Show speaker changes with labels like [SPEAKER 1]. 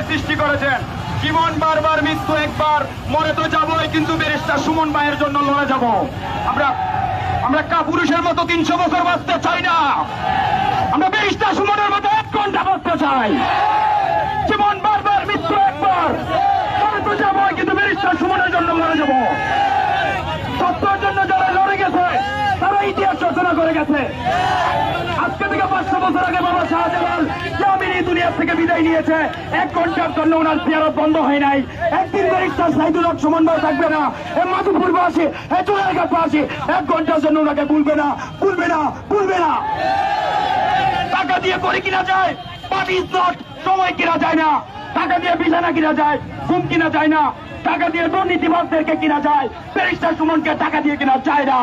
[SPEAKER 1] সৃষ্টি করেছেন। জীবন বারবার, মৃত্যু একবার, মরে তো যাবই, কিন্তু ব্যারিস্টার সুমন ভাইয়ের জন্য লড়ে যাব। আমরা কাপুরুষের মতো 300 বছর বাঁচতে চাই না, আমরা ব্যারিস্টার সুমনের মতো 1 ঘন্টা বাঁচতে চাই। জীবন বারবার, মৃত্যু একবার, মরে তো যাবই, কিন্তু ব্যারিস্টার সুমনের জন্য লড়ে যাব। সত্যের জন্য যারা লড়ে গেছে তারা ইতিহাস রচনা করে গেছে। আজকে থেকে 500 বছর আগে বাবা শাহজালাল জামিন এই দুনিয়া থেকে বিদায় নিয়েছে, 1 ঘন্টার জন্য ওনার জিয়ারত বন্ধ হয় নাই। একদিন ব্যারিস্টার সাইদুল হক সুমন ভাই থাকবে না, মাধুপুরবাসী, চুড়াইঘাটবাসী 1 ঘন্টার জন্য ওনাকে ভুলবে না, ভুলবে না, ভুলবে না। টাকা দিয়ে করে কিনা যায়, বাট ইজ নট, সময় কিনা যায় না। টাকা দিয়ে বিছানা কিনা যায়, ঘুম কিনা যায় না। টাকা দিয়ে দুর্নীতিবাদদেরকে কিনা যায়, ব্যারিস্টার সুমনকে টাকা দিয়ে কিনা যায় না।